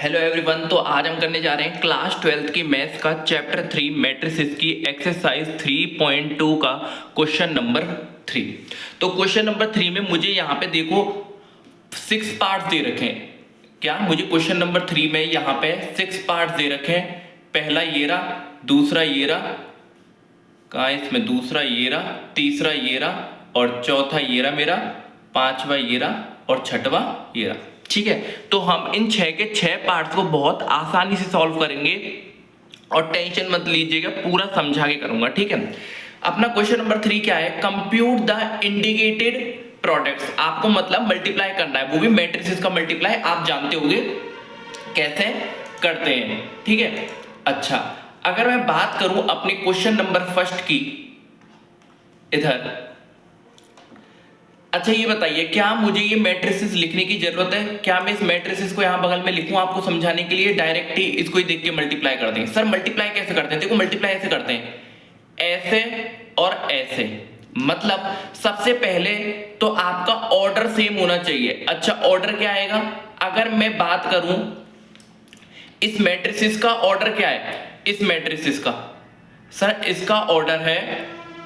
Hello everyone. तो आज हम करने जा रहे हैं क्लास 12th की मैथ्स का चैप्टर 3 मैट्रिसेस की एक्सरसाइज 3.2 का क्वेश्चन नंबर 3। तो क्वेश्चन नंबर 3 में मुझे यहाँ पे देखो 6 पार्ट्स दे रखे हैं। क्या मुझे क्वेश्चन नंबर 3 में यहाँ पे 6 पार्ट्स दे रखे हैं। पहला ये रहा, दूसरा ये रहा, कहाँ इसमें दूसरा ये रहा, तीसरा ये रहा और चौथा ये रहा मेरा, पांचवा ये रहा और छठवा ये रहा। ठीक है, तो हम इन 6 के 6 पार्ट्स को बहुत आसानी से सॉल्व करेंगे और टेंशन मत लीजिएगा, पूरा समझा के करूंगा। ठीक है, अपना क्वेश्चन नंबर 3 क्या है, कंप्यूट द इंडिकेटेड प्रोडक्ट्स। आपको मतलब मल्टीप्लाई करना है, वो भी मैट्रिसेस का मल्टीप्लाई। आप जानते होंगे कैसे करते हैं। ठीक है, अच्छा अगर मैं बात करूं अपने क्वेश्चन नंबर फर्स्ट की, इधर, अच्छा ये बताइए क्या मुझे ये मैट्रिसेस लिखने की जरूरत है? क्या मैं इस मैट्रिसेस को यहां बगल में लिखूं आपको समझाने के लिए? डायरेक्ट ही इसको ही देख के मल्टीप्लाई कर दें। सर मल्टीप्लाई कैसे करते हैं? देखो मल्टीप्लाई ऐसे करते हैं, ऐसे और ऐसे। मतलब सबसे पहले तो आपका ऑर्डर सेम होना चाहिए। अच्छा ऑर्डर क्या आएगा? अगर मैं बात करूं इस मैट्रिसेस का ऑर्डर क्या है, इस मैट्रिसेस का, सर इसका ऑर्डर है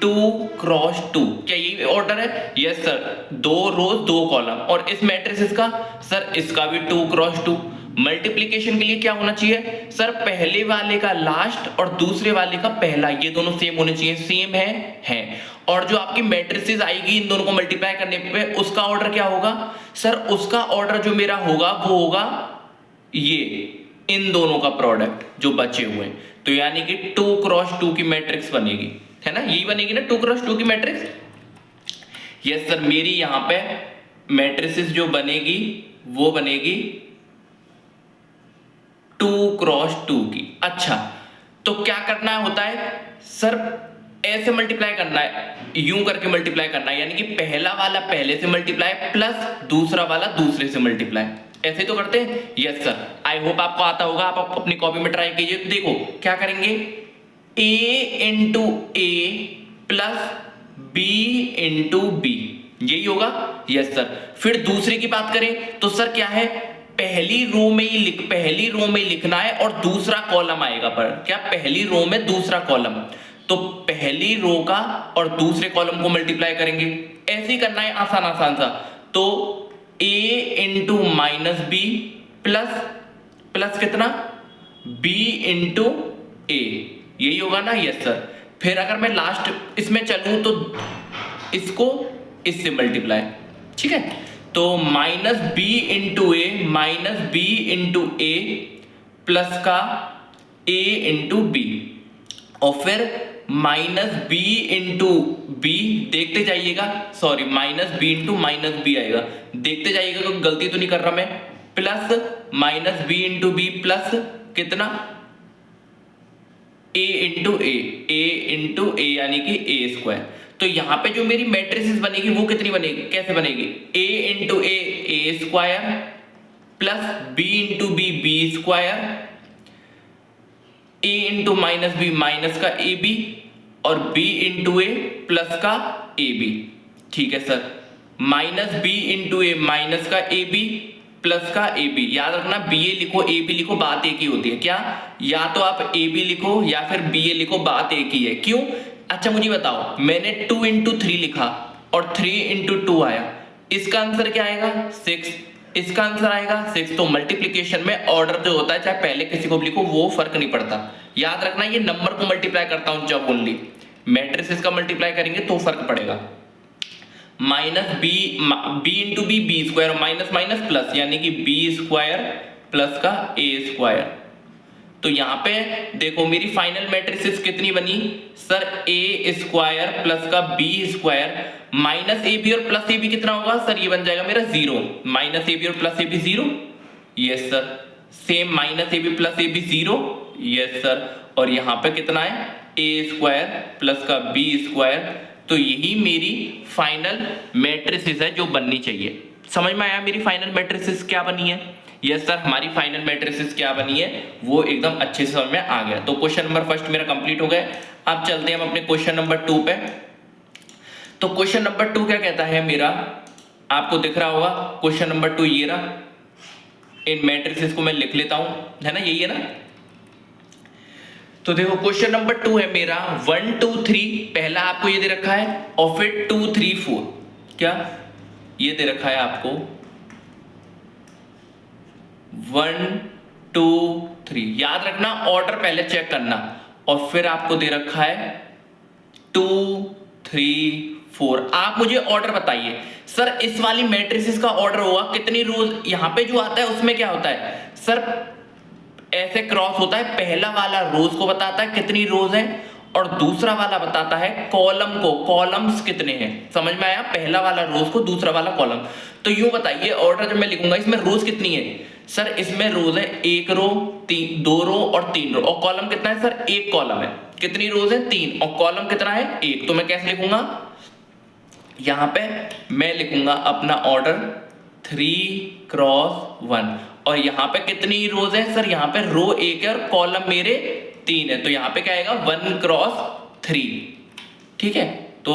2 क्रॉस 2। क्या यही ऑर्डर है? यस सर, 2 रोज 2 कॉलम। और इस मैट्रिसेस का, सर इसका भी 2 क्रॉस 2। मल्टीप्लिकेशन के लिए क्या होना चाहिए? सर पहले वाले का लास्ट और दूसरे वाले का पहला, ये दोनों सेम होने चाहिए। सेम है। और जो आपकी मैट्रिसेस आएगी इन दोनों को मल्टीप्लाई करने पे, उसका ऑर्डर क्या होगा? सर उसका ऑर्डर जो मेरा होगा वो होगा ये, इन दोनों का प्रोडक्ट जो बचे हुए हैं। तो यानी कि 2 क्रॉस 2 की मैट्रिक्स बनेगी, है ना? यही बनेगी ना 2 क्रॉस 2 की मैट्रिक्स। यस सर, मेरी यहां पे मैट्रिसेस जो बनेगी वो बनेगी 2 क्रॉस 2 की। अच्छा तो क्या करना होता है? सर ऐसे मल्टीप्लाई करना है, यूं करके मल्टीप्लाई करना है, यानी कि पहला वाला पहले से मल्टीप्लाई प्लस दूसरा वाला दूसरे से मल्टीप्लाई। ऐसे तो करते हैं। यस सर, आई होप आपको आता होगा। आप अपनी कॉपी में ट्राई कीजिए। तो देखो क्या करेंगे, a into a plus b into b, यही होगा। यस सर, फिर दूसरे की बात करें तो सर क्या है, पहली रो में ही लिखना है और दूसरा कॉलम आएगा। पर क्या पहली रो में दूसरा कॉलम, तो पहली रो का और दूसरे कॉलम को मल्टीप्लाई करेंगे। ऐसे ही करना है, आसान सा। तो a into minus b plus कितना, b इंटू ए, यही होगा ना? Yes sir. फिर अगर मैं लास्ट इसमें चलूं तो इसको इससे मल्टीप्लाई। ठीक है, तो minus b into a plus का a इंटू बी, और फिर माइनस बी इंटू बी, देखते जाइएगा, sorry minus b into minus b आएगा, देखते जाइएगा कोई गलती तो नहीं कर रहा मैं। Plus minus b into b plus कितना, a इंटू ए यानी कि ए स्क्वायर। तो यहां पे जो मेरी मैट्रिसेस बनेगी वो कितनी बनेगी, कैसे बनेगी, a into a square plus b into b square, a into minus b minus का ए बी और b इंटू ए प्लस का ए बी। ठीक है sir, minus b into a minus का ए बी प्लस का a B. याद रखना B ए लिखो ए बी लिखो, बात एक ही होती है। क्या, या तो आप ए बी लिखो या फिर बी ए लिखो, बात एक ही है। क्यों? अच्छा मुझे बताओ, मैंने 2 इंटू 3 लिखा और 3 इंटू 2 आया, इसका आंसर क्या आएगा, 6। इसका आंसर आएगा 6। तो मल्टीप्लिकेशन में ऑर्डर जो होता है, चाहे पहले किसी को भी लिखो वो फर्क नहीं पड़ता। याद रखना ये नंबर को मल्टीप्लाई करता हूं जब ओनली, मैट्रिसेस का मल्टीप्लाई करेंगे तो फर्क पड़ेगा। Minus b into b square, minus minus plus, यानी कि बी स्क्वायर प्लस का ए स्क्वायर। तो यहां पे देखो मेरी फाइनल मैट्रिसेस कितनी बनी, सर ए स्क्वायर प्लस का b square minus a b और प्लस ए बी कितना होगा, सर ये बन जाएगा मेरा 0। माइनस ए बी और plus a b 0, yes sir. Same minus a b plus a b 0, yes sir. और यहां पे कितना है, ए स्क्वायर प्लस का बी स्क्वायर। तो यही मेरी फाइनल मैट्रिसेस है जो बननी चाहिए। समझ में आया मेरी फाइनल मैट्रिसेस क्या बनी है? यस सर, हमारी फाइनल मैट्रिसेस क्या बनी है वो एकदम अच्छे से समझ में आ गया। तो क्वेश्चन नंबर फर्स्ट मेरा कंप्लीट हो गया। अब चलते हैं हम अपने क्वेश्चन नंबर 2 पे। तो क्वेश्चन नंबर 2 क्या कहता है मेरा, आपको दिख रहा होगा क्वेश्चन नंबर 2 ये रहा, इन मैट्रिसेस को मैं लिख लेता हूं, है ना, यही है ना। तो देखो क्वेश्चन नंबर 2 है मेरा 1 2 3, पहला आपको ये दे रखा है और फिर 2 3 4, क्या ये दे रखा है आपको 1 2 3, याद रखना ऑर्डर पहले चेक करना, और फिर आपको दे रखा है 2 3 4। आप मुझे ऑर्डर बताइए सर, इस वाली मैट्रिसेस का ऑर्डर होगा कितनी रोज, यहां पे जो आता है उसमें क्या होता है सर, ऐसे क्रॉस होता है, पहला वाला रोज को बताता है कितनी रोज है और दूसरा वाला बताता है कॉलम को, कॉलम्स कितने हैं, समझ में आया, पहला वाला रोज को दूसरा वाला कॉलम। तो यूं बताइए ऑर्डर जब मैं लिखूंगा इसमें रोज कितनी है सर, इसमें रोज है 1 रो 2 रो और 3 रो, और कॉलम कितना है सर, 1 कॉलम है, कितनी रोज है 3, और कॉलम कितना है 1। तो मैं कैसे लिखूंगा, यहां पे मैं लिखूंगा अपना ऑर्डर 3 क्रॉस 1, और यहां पे कितनी रोज है सर, यहां पे रो 1 है और कॉलम मेरे 3 है, तो यहां पे क्या आएगा 1 क्रॉस 3, ठीक है। तो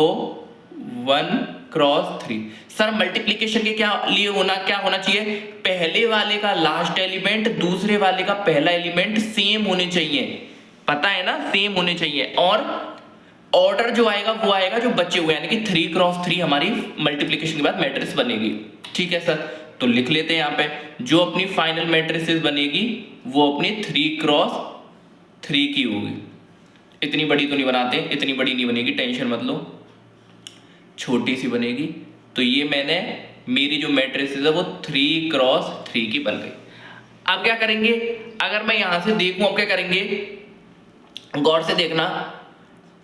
1 क्रॉस 3 सर, मल्टीप्लीकेशन के क्या लिए क्या होना चाहिए, पहले वाले का लास्ट एलिमेंट दूसरे वाले का पहला एलिमेंट सेम होने चाहिए, पता है ना, सेम होने चाहिए, और ऑर्डर जो आएगा वो आएगा जो बचे हुए, यानी कि 3 क्रॉस 3 हमारी मल्टीप्लीकेशन के बाद मैट्रिक्स बनेगी, ठीक है सर। तो लिख लेते हैं यहाँ पे जो अपनी फाइनल मैट्रिक्स बनेगी वो अपनी 3 क्रॉस 3 की होगी। इतनी बड़ी तो नहीं बनाते, इतनी बड़ी नहीं बनेगी, टेंशन मत लो, छोटी सी बनेगी। तो ये मैंने मेरी जो मैट्रिक्स है वो 3 क्रॉस 3 की बन गई। अब क्या करेंगे, अगर मैं यहां से देखूं, अब क्या करेंगे, गौर से देखना,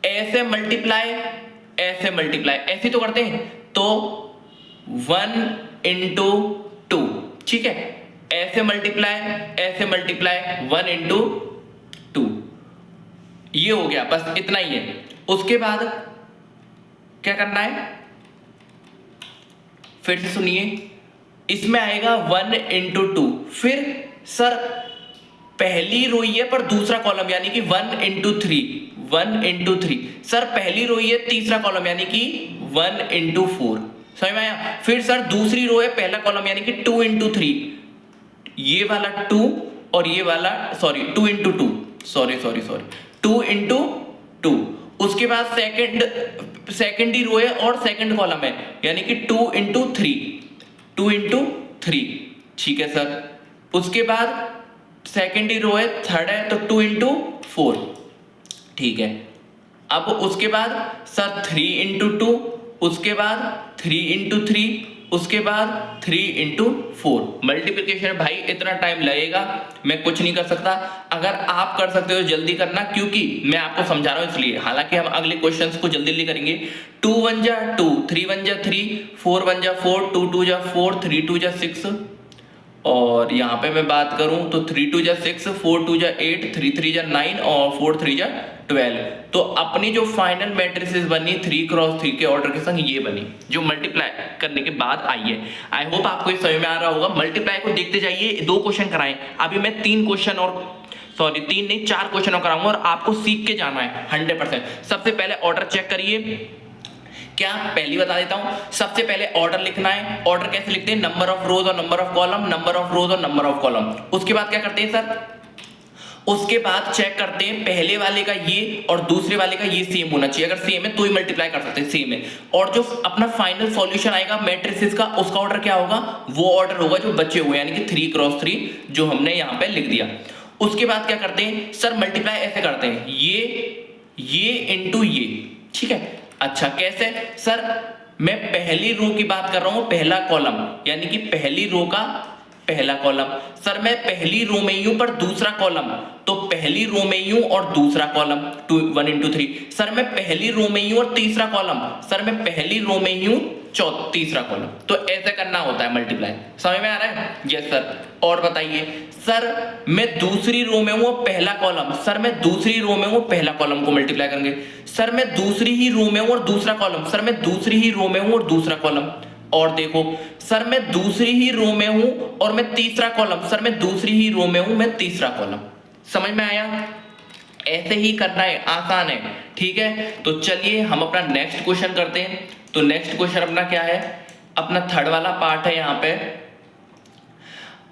ऐसे मल्टीप्लाई ऐसे तो करते हैं, तो 1 into 2, ठीक है, ऐसे मल्टीप्लाई 1 into 2, ये हो गया, बस इतना ही है। उसके बाद क्या करना है, फिर से सुनिए, इसमें आएगा 1 into 2, फिर सर पहली रो ही है पर दूसरा कॉलम, यानी कि 1 into 3 सर, पहली रो ही है तीसरा कॉलम, यानी कि 1 into 4, समझ में आया। फिर सर दूसरी रो है पहला कॉलम, यानी कि 2 into 3, ये वाला 2 और ये वाला 2 into 2, 2 into 2। उसके बाद सेकंड ही रो है और सेकंड कॉलम है, यानी कि 2 into 3, ठीक है सर। उसके बाद सेकंड ही रो है, थर्ड है, तो 2 into 4, ठीक है। अब उसके बाद सर 3 into 2, उसके बाद 3 into 3, उसके बाद 3 into 4। मल्टीप्लिकेशन भाई इतना टाइम लगेगा, मैं कुछ नहीं कर सकता, अगर आप कर सकते हो जल्दी करना, क्योंकि मैं आपको समझा रहा हूं इसलिए। हालांकि हम अगले क्वेश्चंस को जल्दी जल्दी करेंगे। 2 1 जा 2, 3 1 जा 3, 4 1 जा 4, 2 2 जा 4, 3 2 जा 6, और यहाँ पे मैं बात करूं तो 3 2 जा 6, 4 2 जा 8, 3 3 जा 9 और 4 3 जा 12। तो अपनी जो फाइनल मैट्रिसेस बनी 3 क्रॉस 3 के ऑर्डर के संग ये बनी, जो मल्टीप्लाई करने के बाद आई है। आई होप आपको ये समझ में आ रहा होगा। मल्टीप्लाई को देखते जाइए, 2 क्वेश्चन कराएं, अभी मैं 3 क्वेश्चन और 3 नहीं 4 क्वेश्चन और कराऊंगा, और आपको सीख के जाना है 100%। सबसे पहले ऑर्डर चेक करिए, क्या पहली बता देता हूं, सबसे पहले ऑर्डर लिखना है। ऑर्डर कैसे लिखते हैं, नंबर ऑफ रोज और number of column, number of रोज और नंबर ऑफ कॉलम। उसके बाद क्या करते हैं सर, उसके बाद चेक करते हैं पहले वाले का ये और दूसरे वाले का ये सेम होना चाहिए, अगर सेम है तो ही मल्टीप्लाई कर सकते हैं, सेम है। और जो अपना फाइनल सॉल्यूशन आएगा मैट्रिसेस का, उसका ऑर्डर क्या होगा, वो ऑर्डर होगा जो बचे हुए, यानी कि 3 क्रॉस 3 जो हमने यहां पे लिख दिया। उसके बाद क्या करते हैं सर, मल्टीप्लाई ऐसे करते हैं, ये इनटू ये, ठीक है। अच्छा कैसे सर, मैं पहली रो की बात कर रहा हूं, पहला कॉलम, यानी कि पहली रो का पहला कॉलम। सर मैं पहली रो में ही हूं पर दूसरा कॉलम, तो पहली रो में ही हूं और दूसरा कॉलम 1 into 3। सर मैं पहली रो में ही हूं और तीसरा कॉलम, सर मैं पहली रो में ही हूं तीसरा कॉलम। तो ऐसे करना होता है मल्टीप्लाई, समझ में आ रहा है? Yes sir. और बताइए सर, मैं दूसरी रो में हूं पहला कॉलम, सर मैं दूसरी रो में हूं पहला कॉलम को मल्टीप्लाई करेंगे। सर मैं दूसरी ही रो में हूं और दूसरा कॉलम, सर मैं दूसरी ही रो में हूं और दूसरा कॉलम। और देखो सर मैं दूसरी ही रो में हूं और मैं तीसरा कॉलम, सर मैं दूसरी ही रो में हूं, मैं तीसरा कॉलम। समझ में आया? ऐसे ही करना है, आसान है, ठीक है। तो चलिए हम अपना नेक्स्ट क्वेश्चन करते हैं। तो नेक्स्ट क्वेश्चन अपना क्या है, अपना थर्ड वाला पार्ट है। यहाँ पे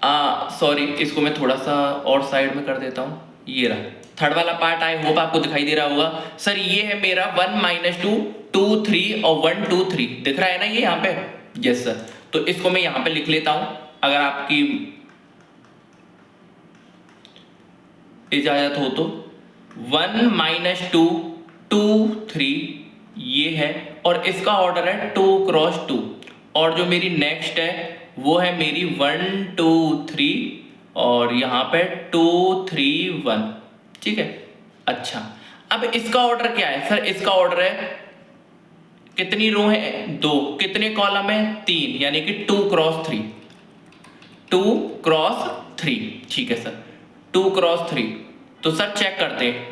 सॉरी, इसको मैं थोड़ा सा और साइड में कर देता हूँ। ये रहा थर्ड वाला पार्ट, आई होप आपको दिखाई दे रहा होगा। सर ये है मेरा 1 - 2 2 3 और 1 2 3 दिख रहा है ना ये यहाँ पे? Yes sir. तो इसको मैं यहाँ पे लिख लेता हूँ, अगर आपकी इजाजत हो तो। 1 - 2 2 3 ये है, और इसका ऑर्डर है 2 × 2, और जो मेरी नेक्स्ट है वो है मेरी 1 2 3 और यहाँ पे 2 3 1। ठीक है, अच्छा अब इसका ऑर्डर क्या है सर? इसका ऑर्डर है, कितनी रो है? 2। कितने कॉलम है? 3, यानी कि 2 × 3 2 × 3। ठीक है सर, 2 × 3। तो सर चेक करते हैं,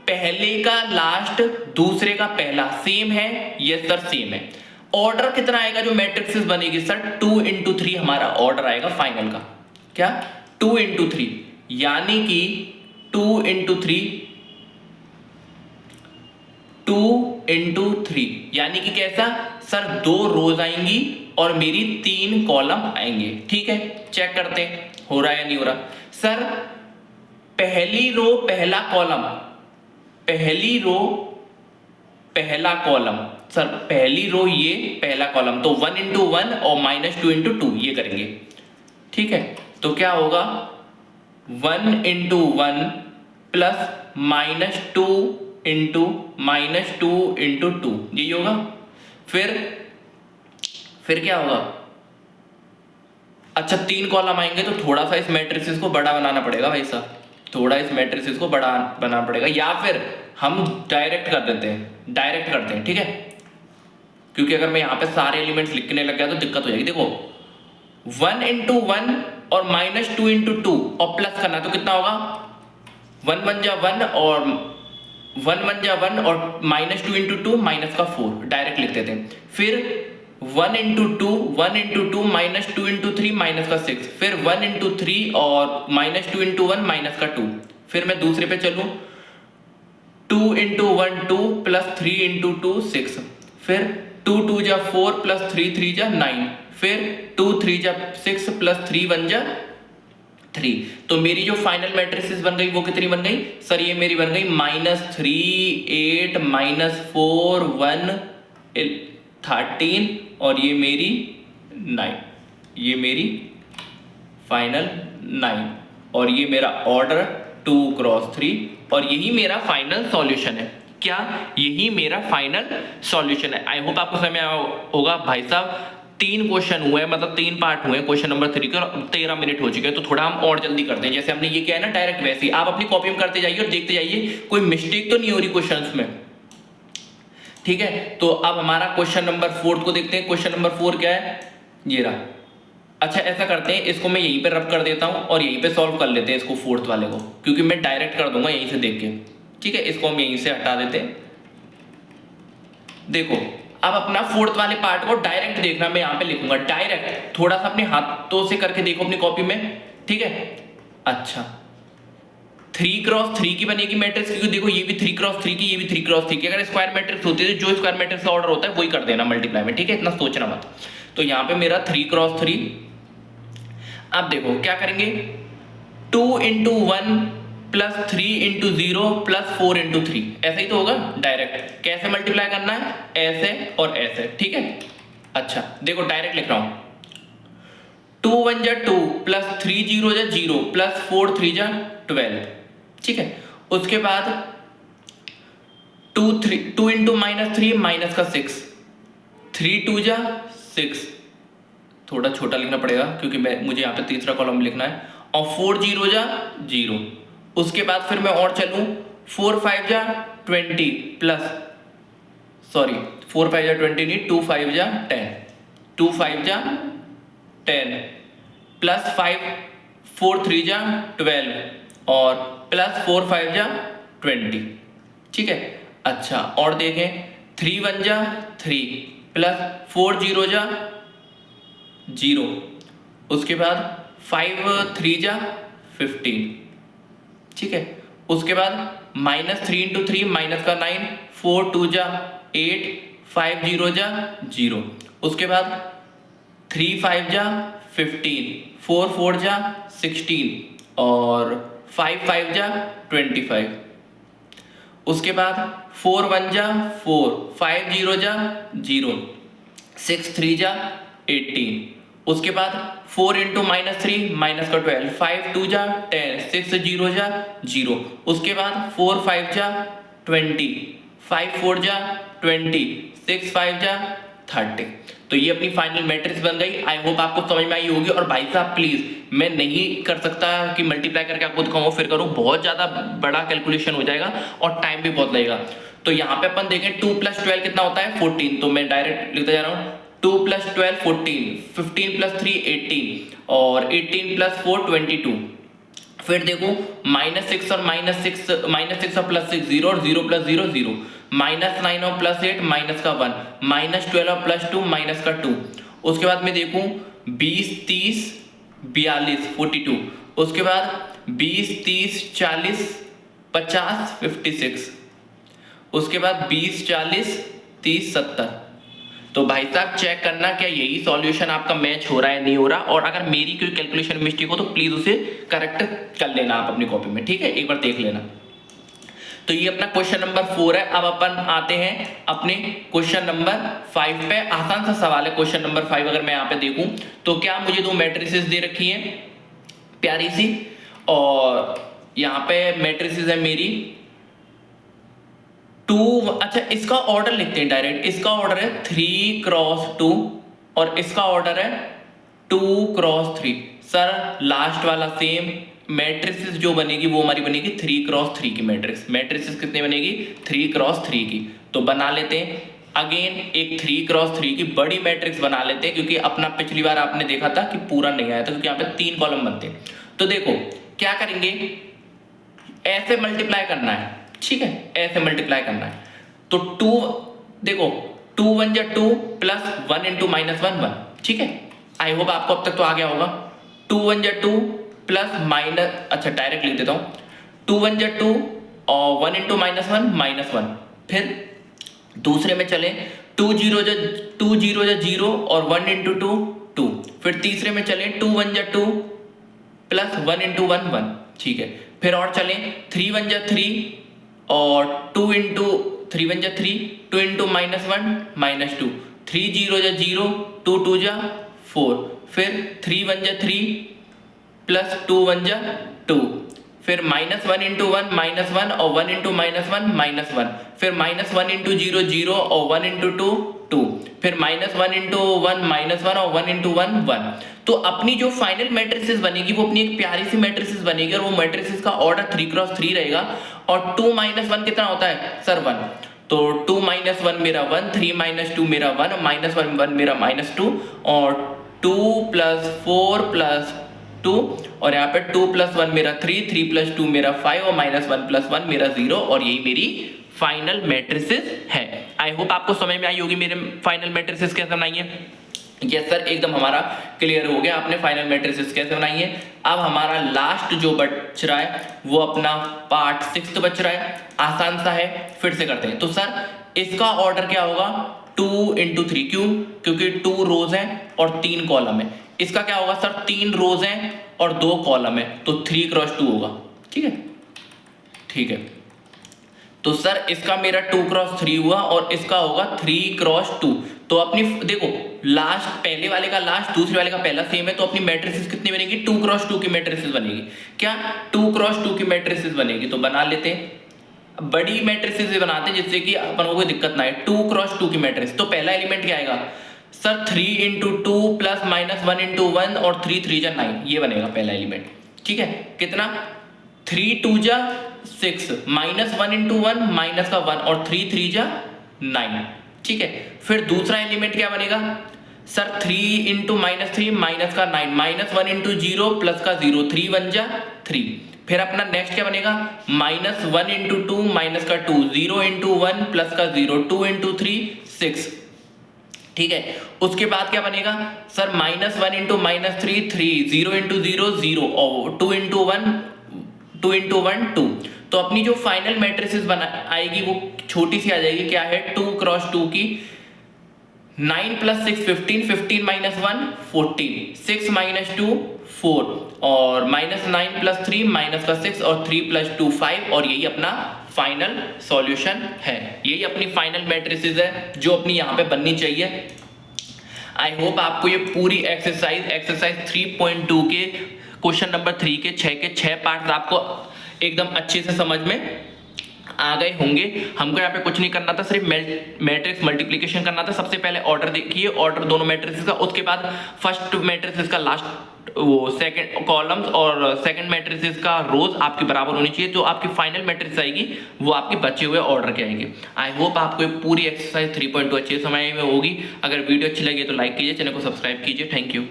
पहले का लास्ट दूसरे का पहला सेम है? यस सर सेम है। ऑर्डर कितना आएगा जो मैट्रिक्स बनेगी सर? 2 × 3 हमारा ऑर्डर आएगा फाइनल का। क्या? 2 × 3, यानी कि 2 × 3 2 × 3, यानी कि कैसा सर? 2 रोज आएंगी और मेरी 3 कॉलम आएंगे। ठीक है, चेक करते हैं हो रहा है या नहीं हो रहा। सर पहली रो पहला कॉलम, पहली रो पहला कॉलम, सर पहली रो ये पहला कॉलम, तो 1 × 1 और -2 × 2 ये करेंगे। ठीक है, तो क्या होगा? 1 × 1 प्लस -2 × -2 × 2, यही होगा। फिर क्या होगा? अच्छा 3 कॉलम आएंगे, तो थोड़ा सा इस मैट्रिक्स को बड़ा बनाना पड़ेगा भाई साहब, थोड़ा इस मैट्रिक्स को बड़ा बनाना पड़ेगा, या फिर हम डायरेक्ट कर देते हैं, डायरेक्ट करते हैं। ठीक है, क्योंकि अगर मैं यहाँ पे सारे एलिमेंट्स लिखने लग गया तो दिक्कत हो जाएगी। देखो 1 × 1 और -2 × 2 और प्लस करना, तो कितना होगा? 1 1 जा 1 और 1 1 जा 1 और -2 × 2 माइनस का 4 डायरेक्ट लिख देते हैं। फिर 1 × 2 1 × 2 -2 × 3 माइनस का 6, फिर 1 × 3 और -2 × 1 माइनस का 2। फिर मैं दूसरे पे चलूँ, 2 × 1 2 प्लस 3 × 2 6, फिर 2 2 जा 4 प्लस 3 3 जा 9, फिर 2 3 जा 6 प्लस 3 1 जा 3। तो मेरी जो फाइनल मैट्रिक्स बन गई वो कितनी बन गई सर? ये मेरी बन गई -3 8 -4 1 13 और ये मेरी 9, ये मेरी फाइनल 9, और ये मेरा ऑर्डर 2 × 3, और यही मेरा फाइनल सॉल्यूशन है। क्या? यही मेरा फाइनल सॉल्यूशन है। आई होप आपको समझ में आया होगा भाई साहब। 3 क्वेश्चन हुए, मतलब 3 पार्ट हुए क्वेश्चन नंबर 3 के, और 13 मिनट हो चुके हैं, तो थोड़ा हम और जल्दी करते हैं। जैसे हमने ये किया है ना डायरेक्ट, वैसे ही आप अपनी कॉपी में करते जाइए और देखते जाइए कोई मिस्टेक तो नहीं हो रही क्वेश्चंस में। ठीक है, तो अब हमारा क्वेश्चन नंबर 4 को देखते हैं। क्वेश्चन नंबर 4 क्या है? ये रहा। अच्छा ऐसा करते हैं, इसको मैं यहीं पे रब कर देता हूं और यहीं पे सॉल्व कर लेते हैं इसको 4th वाले को, क्योंकि मैं डायरेक्ट कर दूंगा यहीं से देख के। ठीक है, इसको हम यहीं से हटा देते हैं। देखो अब अपना 4th वाले पार्ट को डायरेक्ट देखना, मैं यहाँ पे लिखूंगा डायरेक्ट, थोड़ा सा अपने हाथों से करके देखो अपनी कॉपी में। ठीक है, अच्छा 3 × 3 की बनेगी मैट्रिक्स, क्योंकि देखो ये भी 3 × 3 की, ये भी 3 × 3 की। अगर स्क्वायर मैट्रिक्स होती है तो जो स्क्वायर मैट्रिक्स का ऑर्डर होता है वही कर देना मल्टीप्लाई में। ठीक है, इतना सोचना मत। तो यहाँ पे मेरा 3 × 3। अब देखो क्या करेंगे, 2 × 1 प्लस 3 × 0 प्लस 4 × 3, ऐसा ही तो होगा डायरेक्ट। कैसे मल्टीप्लाई करना है? ऐसे और ऐसे। ठीक है, अच्छा देखो डायरेक्ट लिख रहा हूं, 2 1 जा 2 प्लस 3 0 जा 0 प्लस 4 3 जा 12। ठीक है, उसके बाद 2 × -3 माइनस का 6, 3 2 जा 6, थोड़ा छोटा लिखना पड़ेगा क्योंकि मुझे यहाँ पे तीसरा कॉलम लिखना है, और 4 0 जा 0। उसके बाद फिर मैं और चलूँ, 4 5 जा 20 प्लस, सॉरी 4 5 जा 20 नहीं, 2 5 जा 10, 2 5 जा 10 प्लस 5 4 3 जा 12 और प्लस 4 5 जा 20। ठीक है, अच्छा और देखें, 3 1 जा 3 प्लस 4 0 जा 0, उसके बाद 5 3 जा 15। ठीक है, उसके बाद -3 × 3 माइनस का 9, 4 2 जा 8, 5 0 जा 0, उसके बाद 3 5 जा 15, 4 4 जा 16 और 5 5 जा 25। उसके बाद 4 1 जा 4, 5 0 जा 0, 6 3 जा 18। उसके बाद 4 इंटू -3 माइनस का 12, 5 2 जा 10, 6 0 जा 0। उसके बाद 4 5 जा 20, 5 4 जा 20, 6 5 जा 30। तो ये अपनी फाइनल मैट्रिक्स बन गई। आई होप आपको समझ में आई होगी। और भाई साहब प्लीज, मैं नहीं कर सकता कि मल्टीप्लाई करके आपको दिखाऊं फिर करूं, बहुत ज्यादा बड़ा कैलकुलेशन हो जाएगा और टाइम भी बहुत लगेगा। तो यहाँ पे अपन देखें 2 + 12 कितना होता है 14। तो मैं डायरेक्ट लिखता जा रहा हूँ 2 + 12 14, 15 + 3 18 और 18 + 4 22। फिर देखो -6 और -6 और +6 0 और 0 + 0 0, -9 और +8 -1, -12 और +2 -2। उसके बाद मैं देखूं 20 30 42 42। उसके बाद 20 30 40 50 56। उसके बाद 20 40 30 70। तो भाई साहब चेक करना क्या यही सॉल्यूशन आपका मैच हो रहा है नहीं हो रहा, और अगर मेरी कोई कैलकुलेशन मिस्टेक हो तो प्लीज उसे करेक्ट कर लेना आप अपनी कॉपी में, ठीक है, एक बार देख लेना। तो ये अपना क्वेश्चन नंबर 4 है। अब अपन आते हैं अपने क्वेश्चन नंबर 5 पे। आसान सा सवाल है क्वेश्चन नंबर 5। अगर मैं यहाँ पे देखूं तो क्या मुझे दो मैट्रिसेस दे रखी है प्यारी सी, और यहाँ पे मैट्रिसेस है मेरी 2। अच्छा इसका ऑर्डर लिखते हैं डायरेक्ट। इसका ऑर्डर है 3 क्रॉस 2 और इसका ऑर्डर है 2 क्रॉस 3। सर लास्ट वाला सेम, मैट्रिसेस जो बनेगी वो हमारी बनेगी 3 क्रॉस 3 की मैट्रिक्स। मैट्रिसेस कितनी बनेगी 3 क्रॉस 3 की। तो बना लेते हैं अगेन एक 3 क्रॉस 3 की बड़ी मैट्रिक्स बना लेते हैं, क्योंकि अपना पिछली बार आपने देखा था कि पूरा नहीं आया था, क्योंकि यहाँ पे 3 कॉलम बनते हैं। तो देखो क्या करेंगे, ऐसे मल्टीप्लाई करना है, ठीक है, ऐसे मल्टीप्लाई करना है। तो 2 देखो 2 1 जा 2 प्लस 1 इंटू -1 1, ठीक है। आई होप आपको अब तक तो आ गया होगा। 2 1 जा 2 प्लस माइनस, अच्छा डायरेक्ट लिख देता हूँ 2 1 जा 2 और 1 इंटू -1 -1। फिर दूसरे में चले 2 0 जा 0 और 1 इंटू 2 2। फिर तीसरे में चले 2 1 जा 2 प्लस 1 इंटू 1 1, ठीक है। फिर और चलें 3 1 जा 3 और 2 इंटू 3 1 जा 3, 2 इंटू -1 -2, 3 0 जा 0, 2 2 जा 4। फिर 3 1 जा 3 प्लस 2 1 जा 2। फिर -1 इंटू 1 -1 और 1 इंटू -1 -1। फिर -1 इंटू 0 0 और 1 इंटू 2 2। फिर -1 इंटू 1 -1 और 1 इंटू 1 1। तो अपनी जो फाइनल मैट्रिसेस बनेगी वो अपनी एक प्यारी सी मैट्रिसेस बनेगी, और वो मैट्रिसेस का ऑर्डर 3 क्रॉस 3 रहेगा। और 2 -1 कितना होता है सर 1। तो 2 -1 मेरा 1, 3 - 2 मेरा 1, -1 1 मेरा -2, और 2 + 4 + 2, और यहाँ पे 2 + 1 मेरा 3, 3 + 2 मेरा 5 और -1 + 1 मेरा 0, और यही मेरी फाइनल मैट्रिसेस है। आई होप आपको समझ में आई होगी मेरे फाइनल मैट्रिसेस कैसे बनाई है। यस सर, एकदम हमारा क्लियर हो गया आपने फाइनल मैट्रिसेस कैसे बनाई है। अब हमारा लास्ट जो बच रहा है वो अपना पार्ट 6 बच रहा है। आसान सा है, फिर से करते हैं। तो सर इसका ऑर्डर क्या होगा 2 × 3, क्यों, क्योंकि 2 रोज हैं और 3 कॉलम है। इसका क्या होगा सर 3 रोज हैं और 2 कॉलम है, तो 3 क्रॉस 2 होगा, ठीक है, ठीक है। तो सर इसका मेरा 2 क्रॉस 3 हुआ और इसका होगा 3 क्रॉस 2। तो अपनी देखो लास्ट, पहले वाले का लास्ट दूसरे वाले का पहला सेम है, तो अपनी मैट्रिसेस कितनी बनेगी 2 क्रॉस 2 की मैट्रिसेस बनेगी। क्या 2 क्रॉस 2 की मैट्रिसेस बनेगी। तो बना लेते हैं, बड़ी मैट्रिसेस से बनाते हैं जिससे कि अपन को कोई दिक्कत ना है। 2 क्रॉस 2 की मैट्रिक्स, तो पहला एलिमेंट क्या आएगा सर 3 × 2 प्लस -1 × 1 और 3 3 जा 9, ये बनेगा पहला एलिमेंट, ठीक है। कितना 3 2 जा 6, -1 × 1 माइनस का 1 और 3 3 जा 9, ठीक है। फिर दूसरा एलिमेंट क्या बनेगा सर 3 × -3 माइनस का 9, -1 × 0 प्लस का 0, 3 1 जा 3। फिर अपना नेक्स्ट क्या बनेगा -1 × 2 माइनस का 2, 0 × 1 प्लस का 0, 2 × 3 6, ठीक है। उसके बाद क्या बनेगा सर -1 × -3 3, 0 × 0 0 और 2 × 1 2। तो अपनी जो फाइनल मैट्रिसेस बना आएगी वो छोटी सी आ जाएगी, क्या है 2 क्रॉस 2 की 9 + 6 15, 15 - 1 14, 6 - 2 4 और -9 + 3 -6 और 3 + 2 5 और यही अपना फाइनल सॉल्यूशन है। यही अपनी फाइनल मैट्रिसेस है जो अपनी यहाँ पे बननी चाहिए। आई होप आपको ये पूरी एक्सरसाइज 3.2 के क्वेश्चन नंबर 3 के 6 पार्ट्स आपको एकदम अच्छे से समझ में आ गए होंगे। हमको यहाँ पे कुछ नहीं करना था, सिर्फ मैट्रिक्स मल्टीप्लिकेशन करना था। सबसे पहले ऑर्डर देखिए, ऑर्डर दोनों मैट्रिक्स का, उसके बाद फर्स्ट मैट्रिक्स का लास्ट वो सेकंड कॉलम्स और सेकंड मैट्रिक्स का रोज आपकी बराबर होनी चाहिए। जो आपकी फाइनल मैट्रिक्स आएगी वो आपके बचे हुए ऑर्डर के आएंगे। आई होप आपको पूरी एक्सरसाइज 3.2 अच्छे समय में होगी। अगर वीडियो अच्छी लगी तो लाइक कीजिए, चैनल को सब्सक्राइब कीजिए। Thank you.